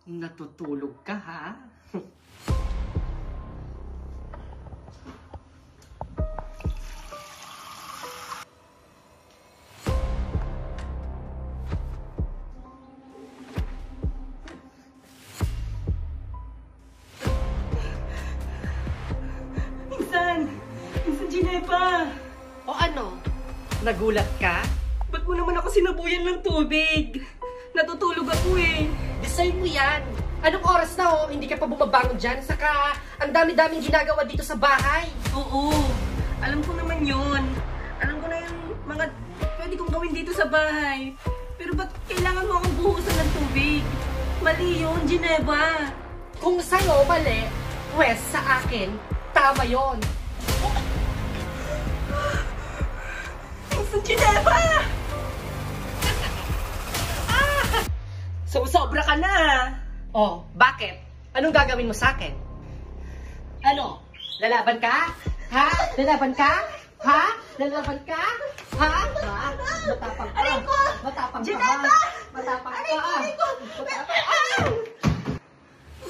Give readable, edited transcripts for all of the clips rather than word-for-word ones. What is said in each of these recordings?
Natutulog ka, ha? Minsan, Ginebra! O ano? Nagulat ka? Ba't mo naman ako sinabuyan ng tubig? Natutulog ako eh. Design mo yan. Anong oras na hindi ka pa bumabangon dyan? Saka, ang dami-daming ginagawa dito sa bahay. Oo, alam ko naman yun. Alam ko na yung mga pwede kong gawin dito sa bahay. Pero ba't kailangan mo akong buhusan ng tubig? Mali yun, Ginebra. Kung sa'yo mali, pwes sa akin, tama yon. Minsan, Ginebra! Sobra ka na. Oh, bakit? Anong gagawin mo sa akin? Ano? Lalaban ka? Ha? Lalaban ka? Ha? Lalaban ka? Ha? Ha? Matapang ka. Aray ko! Matapang ka. Ginebra! Matapang ka. Aray ko!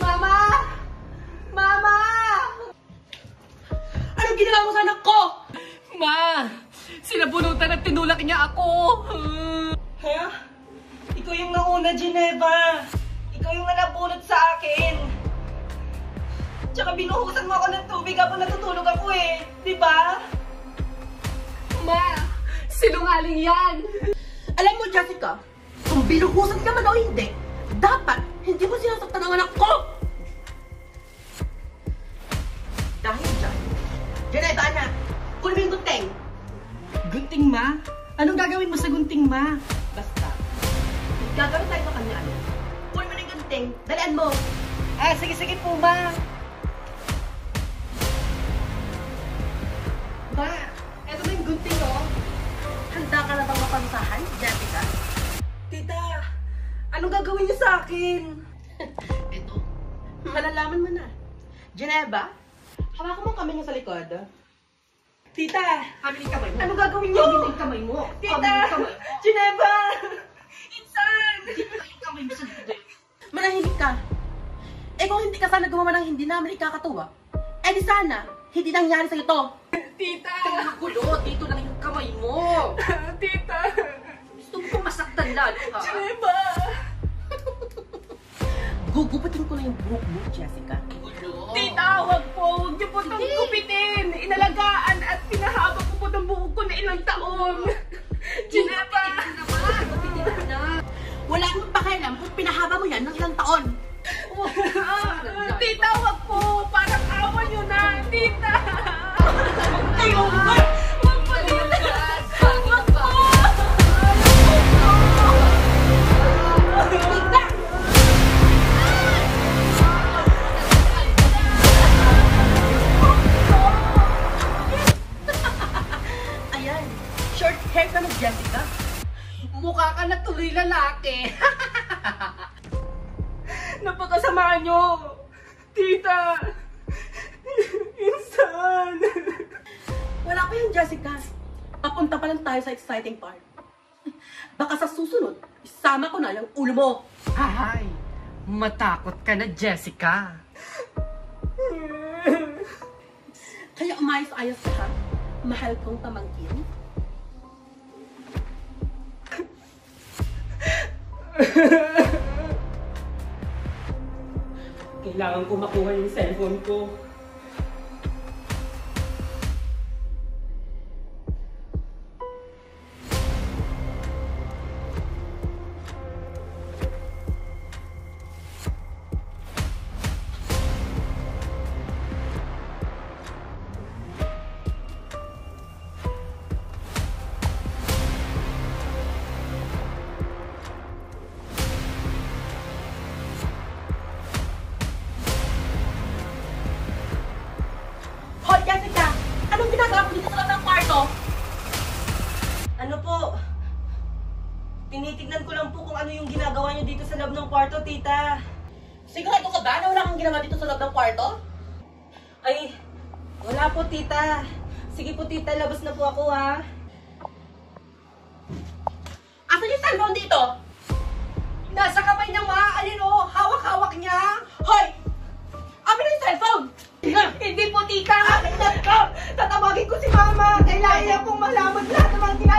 Mama! Mama! Anong ginawa mo sa anak ko? Ma! Sinabunutan at tinulak niya ako. Ha? Ikaw yung nauna, Ginebra. Ikaw yung nabunot sa akin. Tsaka binuhusan mo ako ng tubig habang natutulog ako eh. Diba? Ma! Sinungaling yan! Alam mo, Jessica, kung binuhusan ka man o hindi, dapat hindi mo sinasaktan ang anak ko! Dahil dyan, Ginebra, anak, kunin mo yung gunting. Gunting, ma? Anong gagawin mo sa gunting, ma? Basta, gagawin tayo sa kanya, ano? Kunin mo na yung gunting, dalian mo. Sige po, ma. Ma, eto na yung gunting, oh. Handa ka na bang mapansahan, Jessica? Tita, anong gagawin niyo sa akin? Ito, malalaman mo na. Ginebra, hawakan mo kami niyo sa likod. Tita, Kami yung kamay mo. anong gagawin niyo? Kami yung kamay mo. Tita, Ginebra! Insan! Yung kamay mo sa likod. Manahimik ka. Eh kung hindi ka sana gumawa ng hindi namin ikakatuwa, eh di sana, hindi nangyari sa'yo to. Tita! Magulo, dito lang yung kamay mo. Tita! Gusto mo kong masaktan lalo, ha? Ginebra! Gugupitin ko na yung buhok mo, Jessica. Gulo. Tita, wag po. Huwag niyo po itong gupitin. Inalagaan at pinahaba ko po itong buhok ko na ilang taon. Ginebra! Gupitin mo na. Wala akong pakialam kung pinahaba mo yan ng ilang taon. Tita, wag po. Parang awa niyo na. Tita! Ayaw mo ba? Wag po, tita! Wag po! Tita! Ayan, short hair ka na, Jessica. Mukha ka na tuloy lalaki. Napakasama nyo! Tita! Insan! Wala pa yan, Jessica. Papunta pa lang tayo sa exciting part. Baka sa susunod, isama ko na yung ulo mo. Ay, matakot ka na, Jessica. Kaya umayos-ayos ka, ha? Mahal kong pamangkin. Kailangan ko makuha yung cellphone ko. Hoy, Jessica! Anong ginagawa mo dito sa loob ng kwarto? Ano po? Tinitignan ko lang po kung ano yung ginagawa niyo dito sa loob ng kwarto, tita. Sigurado ka ba na wala kang ginawa dito sa loob ng kwarto? Ay, wala po, tita. Sige po, tita, labas na po ako, ha? Asan yung cellphone dito? Nasa kamay niyang maaalin, oh. Hawak-hawak niya. Hoy! Amin na yung cellphone! Hindi po, tita. Tatawagin ko si mama. Kailangan niya pong malaman lahat ng mga ginagawa